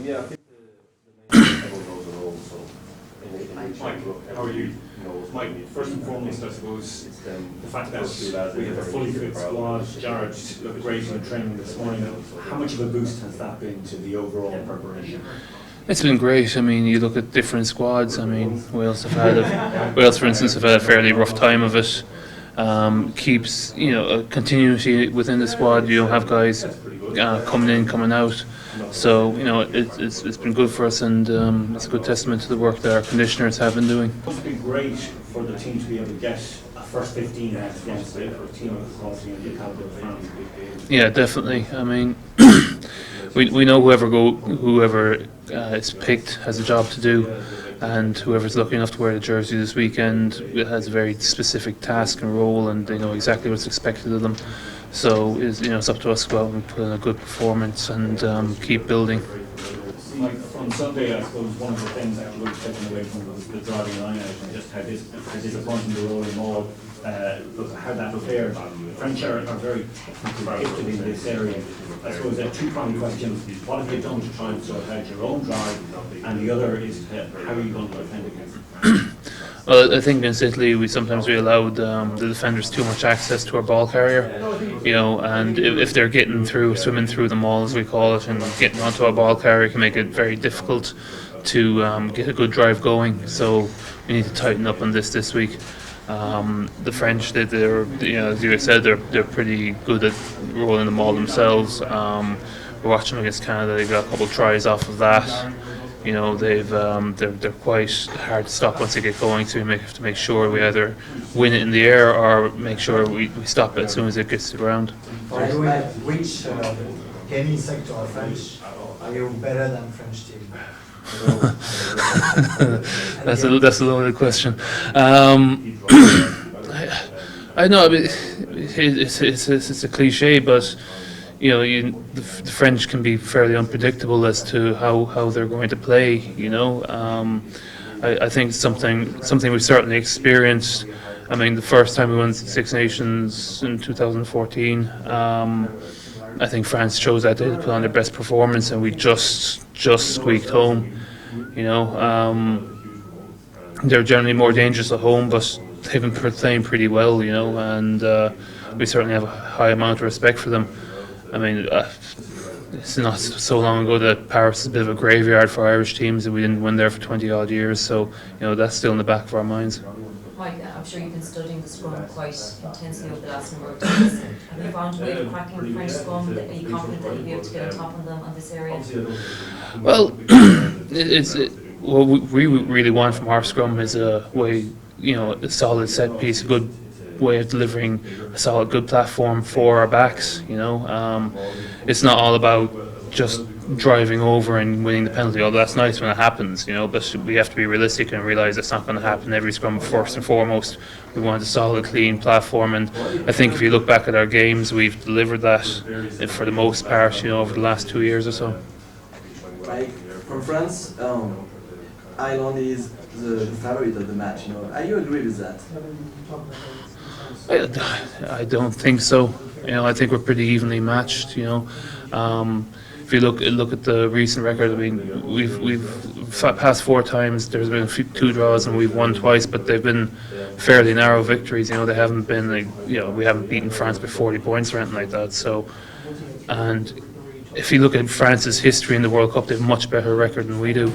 Yeah, I think the main thing knows it all. So, Mike, how are you? Mike, first and foremost, I suppose, the fact that we have a fully fit squad, Jared looked great in training this morning. How much of a boost has that been to the overall preparation? It's been great. I mean, you look at different squads. I mean, Wales, for instance, have had a fairly rough time of it. Keeps a continuity within the squad. You don't have guys coming in, coming out. So it's been good for us, and it's a good testament to the work that our conditioners have been doing. It's been great for the team to be able to get a first 15 out against a team of the quality and the caliber of France. Yeah, definitely. I mean, we know whoever is picked has a job to do, and whoever's lucky enough to wear the jersey this weekend has a very specific task and role, and they know exactly what's expected of them. So it's up to us to go out and put in a good performance and keep building. Like on Sunday, I suppose one of the things that you would have taken away from was the driving line out and just how disappointing the rolling ball, how that fared. The French are very technically gifted in this area. I suppose a two-pronged question: what have you done to try and sort out your own drive, and the other is how are you going to defend against it? Well, I think against Italy, we allowed the defenders too much access to our ball carrier, and if they're swimming through the maul, as we call it, and getting onto our ball carrier can make it very difficult to get a good drive going. So we need to tighten up on this week. The French, as you said, they're pretty good at rolling the maul themselves. We're watching them against Canada; they got a couple of tries off of that. They're quite hard to stop once they get going, so we have to make sure we either win it in the air or make sure we stop it as soon as it gets to the ground. By the way, which gaming sector of French are you better than French team? That's a loaded question. I know. I mean, it's a cliche, but the French can be fairly unpredictable as to how they're going to play. I think something we've certainly experienced. I mean, the first time we won Six Nations in 2014, I think France chose that day to put on their best performance, and we just squeaked home. They're generally more dangerous at home, but they've been playing pretty well. And we certainly have a high amount of respect for them. I mean, it's not so long ago that Paris is a bit of a graveyard for Irish teams, and we didn't win there for 20 odd years. So that's still in the back of our minds. Mike, I'm sure you've been studying the scrum quite intensely over the last number of days. Have you found a way of cracking the French scrum? Are you confident that you'll be able to get on top of them on this area? Well, what we really want from our scrum is a way, a solid set piece, a good way of delivering a solid, good platform for our backs. It's not all about just driving over and winning the penalty, although that's nice when it happens, but we have to be realistic and realise it's not going to happen every scrum. First and foremost, we want a solid, clean platform, and I think if you look back at our games, we've delivered that for the most part, over the last 2 years or so. Like, from France, Ireland is the favorite of the match, Are you agree with that? I don't think so. I think we're pretty evenly matched. If you look at the recent record, I mean, we've passed 4 times. There's been 2 draws and we've won twice, but they've been fairly narrow victories. They haven't been we haven't beaten France by 40 points or anything like that. So, and if you look at France's history in the World Cup, they have a much better record than we do.